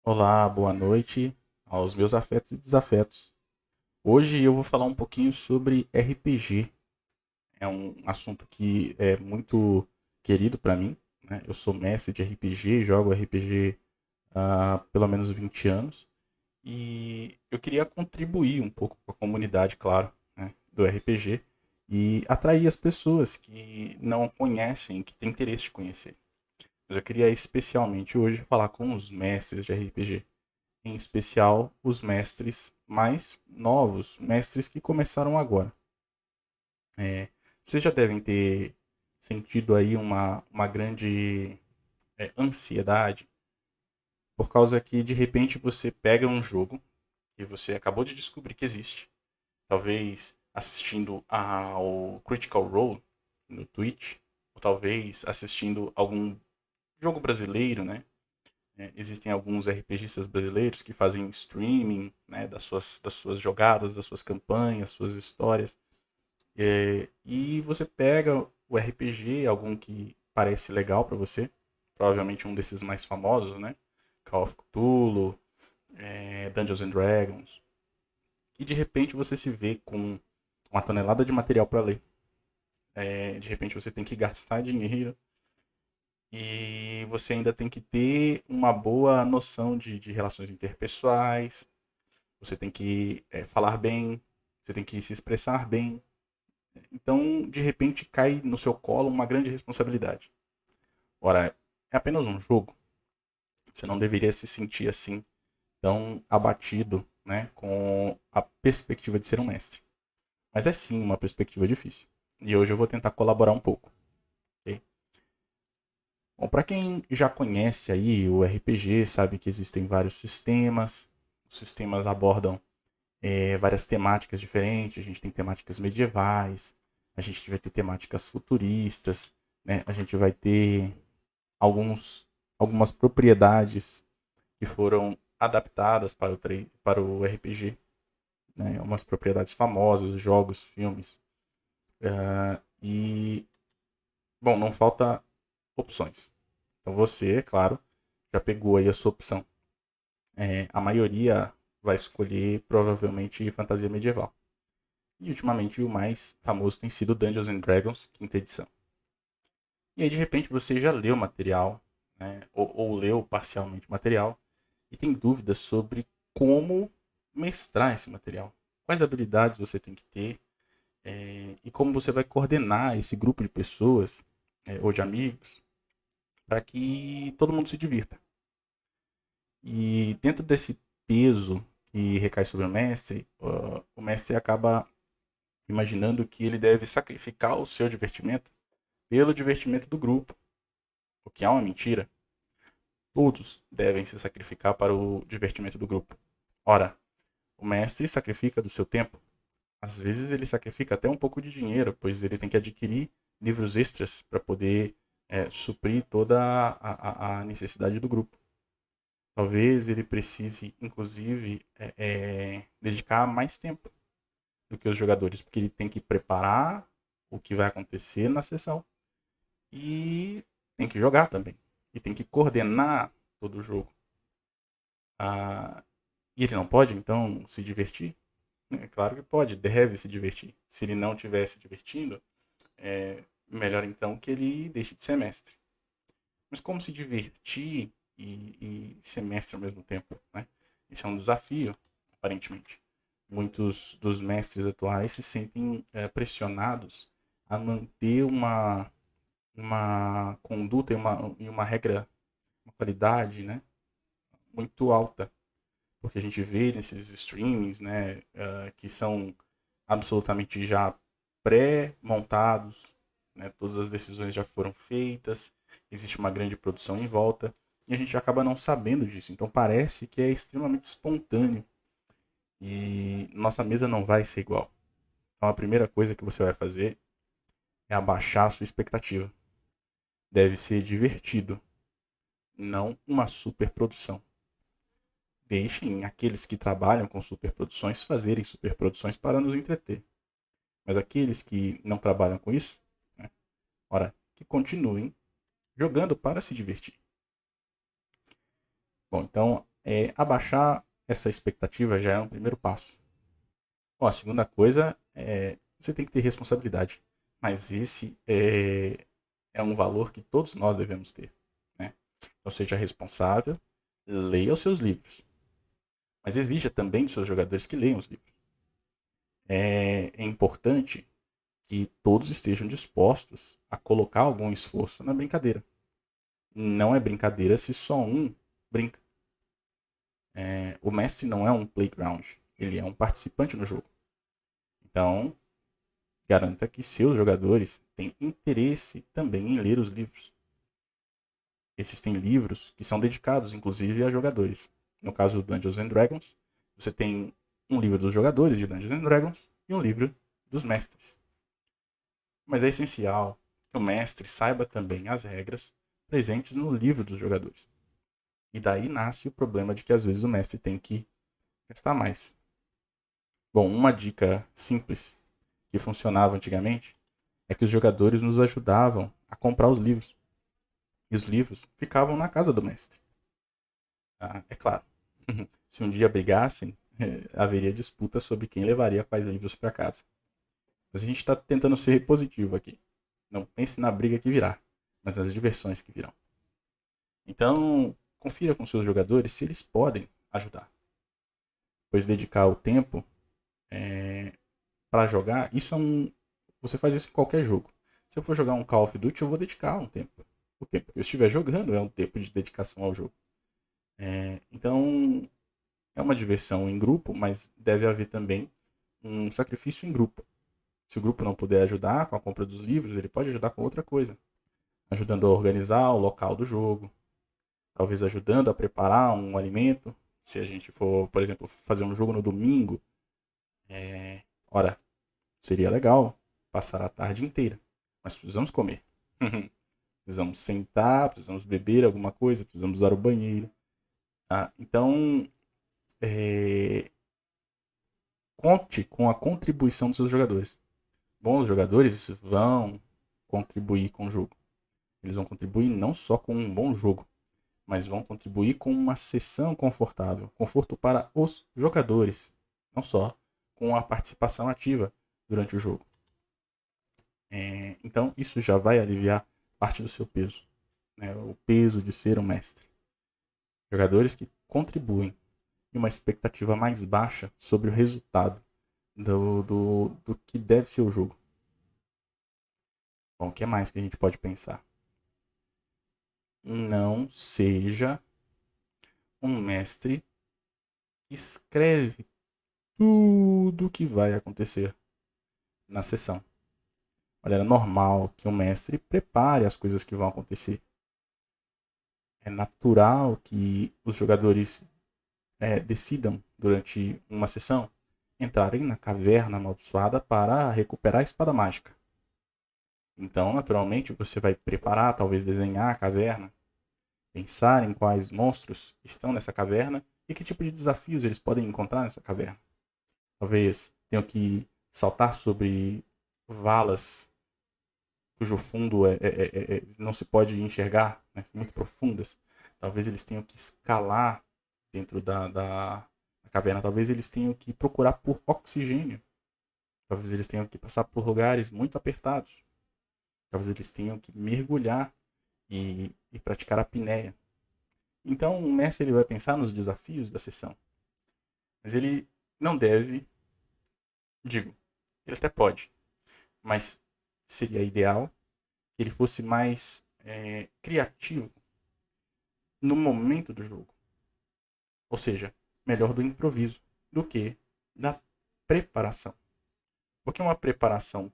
Olá, boa noite aos meus afetos e desafetos. Hoje eu vou falar um pouquinho sobre RPG. É um assunto que é muito querido para mim, né? Eu sou mestre de RPG, jogo RPG há pelo menos 20 anos e eu queria contribuir um pouco com a comunidade, claro, né, do RPG e atrair as pessoas que não conhecem, que têm interesse de conhecer. Mas eu queria especialmente hoje falar com os mestres de RPG, em especial os mestres mais novos, mestres que começaram agora. Vocês já devem ter sentido aí uma grande ansiedade, por causa que de repente você pega um jogo que você acabou de descobrir que existe, talvez assistindo ao Critical Role no Twitch, ou talvez assistindo algum jogo brasileiro, né? Existem alguns RPGistas brasileiros que fazem streaming, né, das suas jogadas, das suas campanhas, suas histórias. E você pega o RPG, algum que parece legal para você, provavelmente um desses mais famosos, né? Call of Cthulhu, Dungeons and Dragons. E de repente você se vê com uma tonelada de material para ler. De repente você tem que gastar dinheiro e você ainda tem que ter uma boa noção de relações interpessoais. Você tem que falar bem, você tem que se expressar bem. Então, de repente, cai no seu colo uma grande responsabilidade. Ora, é apenas um jogo. Você não deveria se sentir assim, tão abatido, né, com a perspectiva de ser um mestre. Mas é sim uma perspectiva difícil. E hoje eu vou tentar colaborar um pouco. Ok? Bom, para quem já conhece aí o RPG, sabe que existem vários sistemas. Os sistemas abordam várias temáticas diferentes. A gente tem temáticas medievais, a gente vai ter temáticas futuristas, né? A gente vai ter alguns, algumas propriedades que foram adaptadas para o RPG, né? Umas propriedades famosas, jogos, filmes. E, bom, não falta opções. Então você, é claro, já pegou aí a sua opção. A maioria vai escolher provavelmente fantasia medieval. E ultimamente o mais famoso tem sido Dungeons and Dragons, quinta edição. E aí de repente você já leu o material, né, ou leu parcialmente o material, e tem dúvidas sobre como mestrar esse material. Quais habilidades você tem que ter, e como você vai coordenar esse grupo de pessoas, ou de amigos, para que todo mundo se divirta. E dentro desse peso que recai sobre o mestre, o mestre acaba imaginando que ele deve sacrificar o seu divertimento pelo divertimento do grupo, o que é uma mentira. Todos devem se sacrificar para o divertimento do grupo. Ora, o mestre sacrifica do seu tempo. Às vezes ele sacrifica até um pouco de dinheiro, pois ele tem que adquirir livros extras para poder suprir toda a necessidade do grupo. Talvez ele precise, inclusive, dedicar mais tempo do que os jogadores, porque ele tem que preparar o que vai acontecer na sessão e tem que jogar também. E tem que coordenar todo o jogo. Ah, e ele não pode, então, se divertir? É claro que pode, deve se divertir. Se ele não estiver se divertindo, é melhor então que ele deixe de ser mestre. Mas como se divertir e ser mestre ao mesmo tempo? Né? Esse é um desafio, aparentemente. Muitos dos mestres atuais se sentem pressionados a manter uma conduta e uma regra, uma qualidade, né, muito alta, porque a gente vê nesses streamings, né, que são absolutamente já pré-montados, né, todas as decisões já foram feitas, existe uma grande produção em volta e a gente acaba não sabendo disso. Então parece que é extremamente espontâneo e nossa mesa não vai ser igual. Então a primeira coisa que você vai fazer é abaixar a sua expectativa. Deve ser divertido, não uma superprodução. Deixem aqueles que trabalham com superproduções fazerem superproduções para nos entreter. Mas aqueles que não trabalham com isso, né, ora, que continuem jogando para se divertir. Bom, então Abaixar essa expectativa já é um primeiro passo. Bom, a segunda coisa é você tem que ter responsabilidade. Mas esse é um valor que todos nós devemos ter, né? Então seja responsável, leia os seus livros. Mas exija também dos seus jogadores que leiam os livros. É importante que todos estejam dispostos a colocar algum esforço na brincadeira. Não é brincadeira se só um brinca. O mestre não é um playground, ele é um participante no jogo. Então, garanta que seus jogadores têm interesse também em ler os livros. Esses têm livros que são dedicados, inclusive, a jogadores. No caso do Dungeons and Dragons, você tem um livro dos jogadores de Dungeons and Dragons e um livro dos mestres. Mas é essencial que o mestre saiba também as regras presentes no livro dos jogadores. E daí nasce o problema de que às vezes o mestre tem que gastar mais. Bom, uma dica simples que funcionava antigamente é que os jogadores nos ajudavam a comprar os livros. E os livros ficavam na casa do mestre. É claro, se um dia brigassem, haveria disputa sobre quem levaria quais livros para casa. Mas a gente está tentando ser positivo aqui. Não pense na briga que virá, mas nas diversões que virão. Então, confira com seus jogadores se eles podem ajudar. Pois dedicar o tempo para jogar, você faz isso em qualquer jogo. Se eu for jogar um Call of Duty, eu vou dedicar um tempo. O tempo que eu estiver jogando é um tempo de dedicação ao jogo. Então, é uma diversão em grupo, mas deve haver também um sacrifício em grupo. Se o grupo não puder ajudar com a compra dos livros, ele pode ajudar com outra coisa. Ajudando a organizar o local do jogo. Talvez ajudando a preparar um alimento. Se a gente for, por exemplo, fazer um jogo no domingo, ora, seria legal passar a tarde inteira. Mas precisamos comer. Precisamos sentar, precisamos beber alguma coisa, precisamos usar o banheiro. Então, conte com a contribuição dos seus jogadores. Bons jogadores vão contribuir com o jogo. Eles vão contribuir não só com um bom jogo, mas vão contribuir com uma sessão confortável. Conforto para os jogadores, não só com a participação ativa durante o jogo. Então, isso já vai aliviar parte do seu peso. Né? O peso de ser um mestre. Jogadores que contribuem e uma expectativa mais baixa sobre o resultado do que deve ser o jogo. Bom, o que mais que a gente pode pensar? Não seja um mestre que escreve tudo o que vai acontecer na sessão. Olha, é normal que um mestre prepare as coisas que vão acontecer. É natural que os jogadores decidam, durante uma sessão, entrarem na caverna amaldiçoada para recuperar a espada mágica. Então, naturalmente, você vai preparar, talvez desenhar a caverna, pensar em quais monstros estão nessa caverna e que tipo de desafios eles podem encontrar nessa caverna. Talvez tenham que saltar sobre valas cujo fundo não se pode enxergar, né, muito profundas. Talvez eles tenham que escalar dentro da caverna. Talvez eles tenham que procurar por oxigênio. Talvez eles tenham que passar por lugares muito apertados. Talvez eles tenham que mergulhar e praticar a apneia. Então o mestre ele vai pensar nos desafios da sessão. Mas ele não deve, ele até pode, mas seria ideal que ele fosse mais criativo no momento do jogo. Ou seja, melhor do improviso do que da preparação. Porque uma preparação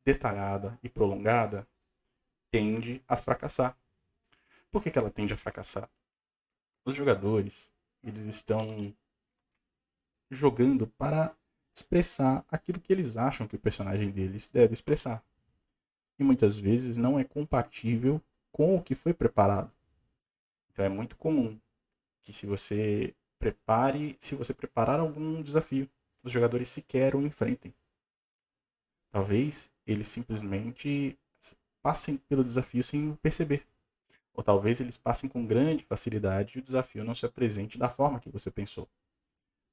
detalhada e prolongada tende a fracassar. Por que ela tende a fracassar? Os jogadores eles estão jogando para expressar aquilo que eles acham que o personagem deles deve expressar. E muitas vezes não é compatível com o que foi preparado. Então é muito comum que se você preparar algum desafio, os jogadores sequer o enfrentem. Talvez eles simplesmente passem pelo desafio sem perceber. Ou talvez eles passem com grande facilidade e o desafio não se apresente da forma que você pensou.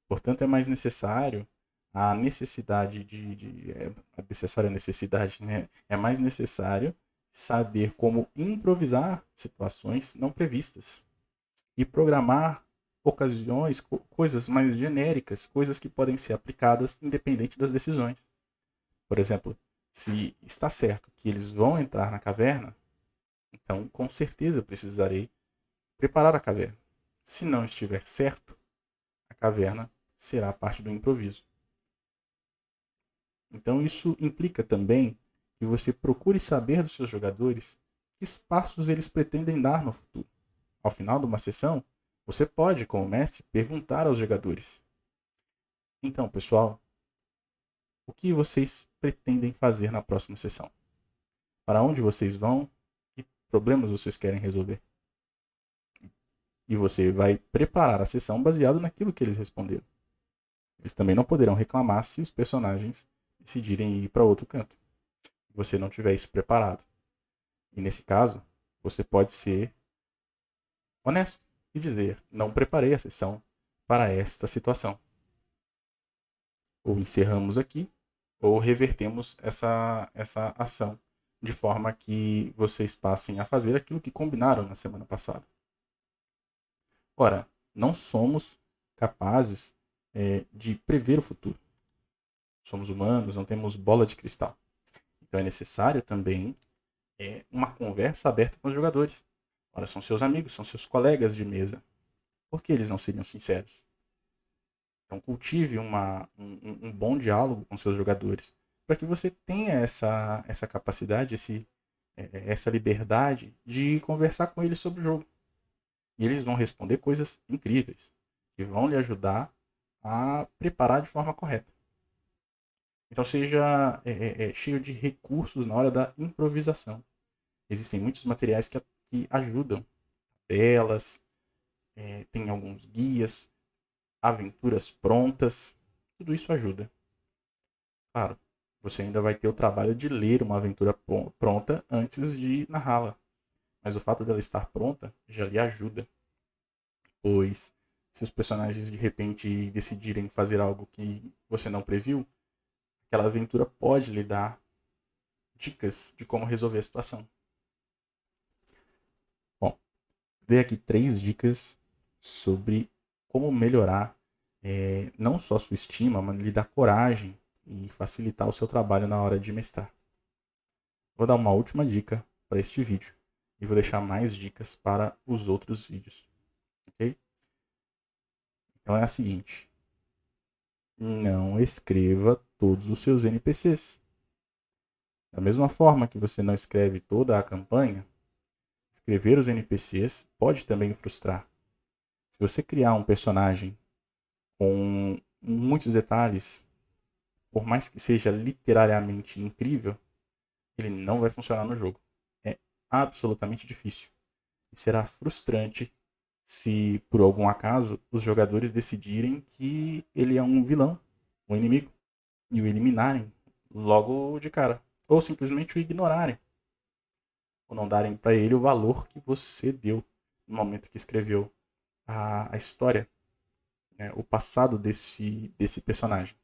Portanto, é mais necessário a necessidade a necessidade, né? É mais necessário saber como improvisar situações não previstas e programar ocasiões, coisas mais genéricas, coisas que podem ser aplicadas independente das decisões. Por exemplo, se está certo que eles vão entrar na caverna, então com certeza eu precisarei preparar a caverna. Se não estiver certo, a caverna será parte do improviso. Então isso implica também que você procure saber dos seus jogadores que passos eles pretendem dar no futuro. Ao final de uma sessão, você pode, como mestre, perguntar aos jogadores: então, pessoal, o que vocês pretendem fazer na próxima sessão? Para onde vocês vão? Que problemas vocês querem resolver? E você vai preparar a sessão baseado naquilo que eles responderam. Eles também não poderão reclamar se os personagens decidirem ir para outro canto. Se você não tiver isso preparado. E nesse caso, você pode ser honesto e dizer: não preparei a sessão para esta situação. Ou encerramos aqui, ou revertemos essa ação de forma que vocês passem a fazer aquilo que combinaram na semana passada. Ora, não somos capazes de prever o futuro. Somos humanos, não temos bola de cristal. Então é necessário também uma conversa aberta com os jogadores. Ora, são seus amigos, são seus colegas de mesa. Por que eles não seriam sinceros? Então cultive um bom diálogo com seus jogadores, para que você tenha essa capacidade, essa liberdade de conversar com eles sobre o jogo. E eles vão responder coisas incríveis, que vão lhe ajudar a preparar de forma correta. Então seja cheio de recursos na hora da improvisação. Existem muitos materiais que ajudam. Tabelas, tem alguns guias, aventuras prontas. Tudo isso ajuda. Claro, você ainda vai ter o trabalho de ler uma aventura pronta antes de narrá-la. Mas o fato dela estar pronta já lhe ajuda. Pois se os personagens de repente decidirem fazer algo que você não previu, aquela aventura pode lhe dar dicas de como resolver a situação. Bom, dei aqui 3 dicas sobre como melhorar não só sua estima, mas lhe dar coragem e facilitar o seu trabalho na hora de mestrar. Vou dar uma última dica para este vídeo e vou deixar mais dicas para os outros vídeos, ok? Então é a seguinte: não escreva todos os seus NPCs. Da mesma forma que você não escreve toda a campanha, escrever os NPCs pode também frustrar. Se você criar um personagem com muitos detalhes, por mais que seja literariamente incrível, ele não vai funcionar no jogo. É absolutamente difícil. E será frustrante se, por algum acaso, os jogadores decidirem que ele é um vilão, um inimigo, e o eliminarem logo de cara. Ou simplesmente o ignorarem. Ou não darem para ele o valor que você deu no momento que escreveu a história, né, o passado desse personagem.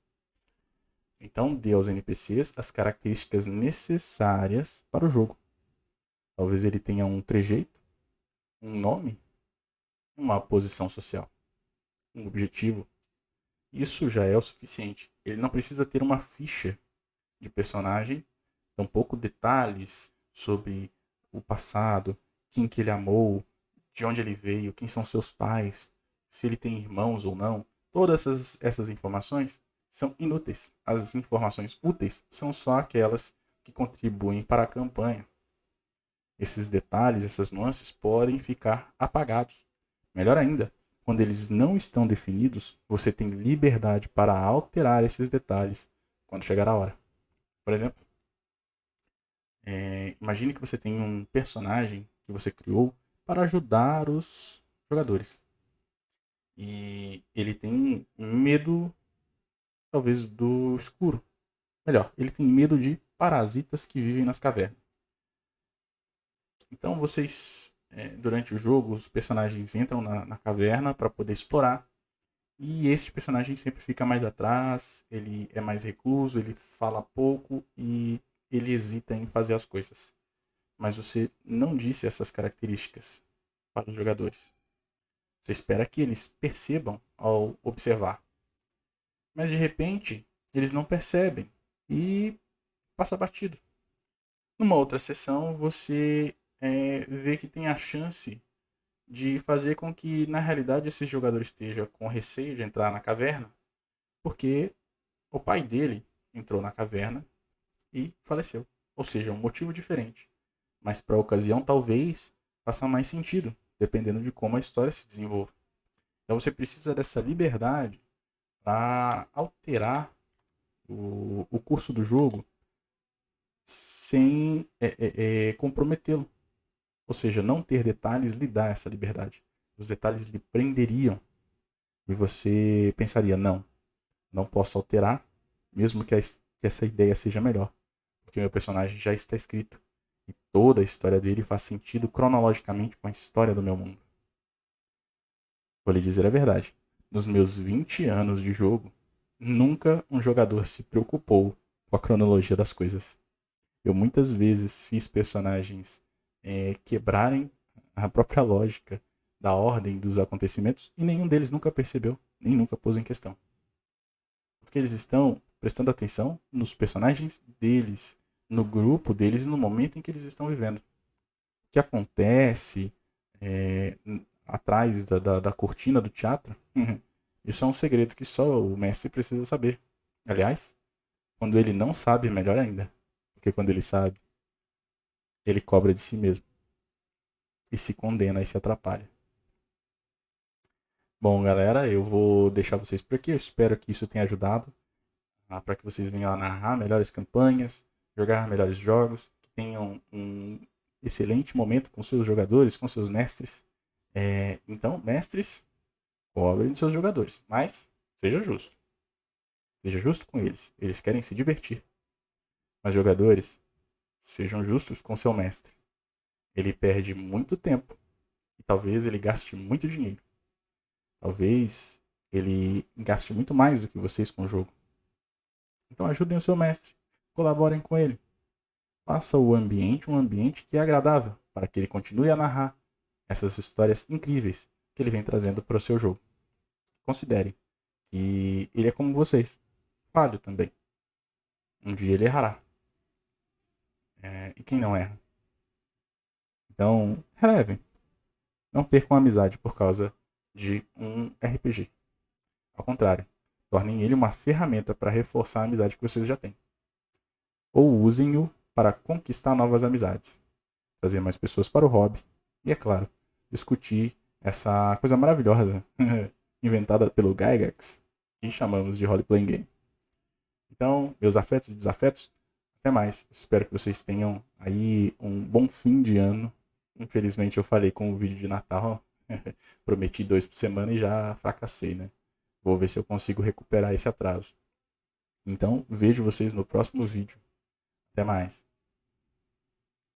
Então, dê aos NPCs as características necessárias para o jogo. Talvez ele tenha um trejeito, um nome, uma posição social, um objetivo. Isso já é o suficiente. Ele não precisa ter uma ficha de personagem, tampouco detalhes sobre o passado, quem que ele amou, de onde ele veio, quem são seus pais, se ele tem irmãos ou não. Todas essas informações são inúteis. As informações úteis são só aquelas que contribuem para a campanha. Esses detalhes, essas nuances podem ficar apagados. Melhor ainda, quando eles não estão definidos, você tem liberdade para alterar esses detalhes quando chegar a hora. Por exemplo, imagine que você tem um personagem que você criou para ajudar os jogadores. E ele tem medo, talvez, do escuro. Melhor, ele tem medo de parasitas que vivem nas cavernas. Então vocês durante o jogo, os personagens entram na caverna para poder explorar. E esse personagem sempre fica mais atrás, ele é mais recluso, ele fala pouco e ele hesita em fazer as coisas. Mas você não disse essas características para os jogadores. Você espera que eles percebam ao observar. Mas de repente, eles não percebem e passa batido. Numa outra sessão, você vê que tem a chance de fazer com que, na realidade, esse jogador esteja com receio de entrar na caverna, porque o pai dele entrou na caverna e faleceu. Ou seja, um motivo diferente. Mas para a ocasião, talvez faça mais sentido, dependendo de como a história se desenvolve. Então você precisa dessa liberdade para alterar o curso do jogo sem comprometê-lo. Ou seja, não ter detalhes lhe dá essa liberdade. Os detalhes lhe prenderiam e você pensaria, não posso alterar, mesmo que essa ideia seja melhor, porque meu personagem já está escrito e toda a história dele faz sentido cronologicamente com a história do meu mundo. Vou lhe dizer a verdade. Nos meus 20 anos de jogo, nunca um jogador se preocupou com a cronologia das coisas. Eu muitas vezes fiz personagens quebrarem a própria lógica da ordem dos acontecimentos e nenhum deles nunca percebeu, nem nunca pôs em questão. Porque eles estão prestando atenção nos personagens deles, no grupo deles e no momento em que eles estão vivendo. O que acontece atrás da cortina do teatro, isso é um segredo que só o mestre precisa saber. Aliás, quando ele não sabe, melhor ainda. Porque quando ele sabe, ele cobra de si mesmo. E se condena e se atrapalha. Bom, galera, eu vou deixar vocês por aqui. Eu espero que isso tenha ajudado para que vocês venham a narrar melhores campanhas, jogar melhores jogos, que tenham um excelente momento com seus jogadores, com seus mestres. Então, mestres, cobrem de seus jogadores, mas seja justo. Seja justo com eles. Eles querem se divertir. Mas jogadores, sejam justos com seu mestre. Ele perde muito tempo e talvez ele gaste muito dinheiro. Talvez ele gaste muito mais do que vocês com o jogo. Então ajudem o seu mestre, colaborem com ele. Faça o ambiente um ambiente que é agradável para que ele continue a narrar essas histórias incríveis que ele vem trazendo para o seu jogo. Considerem que ele é como vocês, falho também. Um dia ele errará. E quem não erra? Então, relevem. Não percam a amizade por causa de um RPG. Ao contrário, tornem ele uma ferramenta para reforçar a amizade que vocês já têm. Ou usem-o para conquistar novas amizades, trazer mais pessoas para o hobby e, é claro, discutir essa coisa maravilhosa inventada pelo Gygax que chamamos de Role Playing Game. Então, meus afetos e desafetos, até mais. Espero que vocês tenham aí um bom fim de ano. Infelizmente eu falei com o vídeo de Natal, prometi 2 por semana e já fracassei, né? Vou ver se eu consigo recuperar esse atraso. Então, vejo vocês no próximo vídeo. Até mais.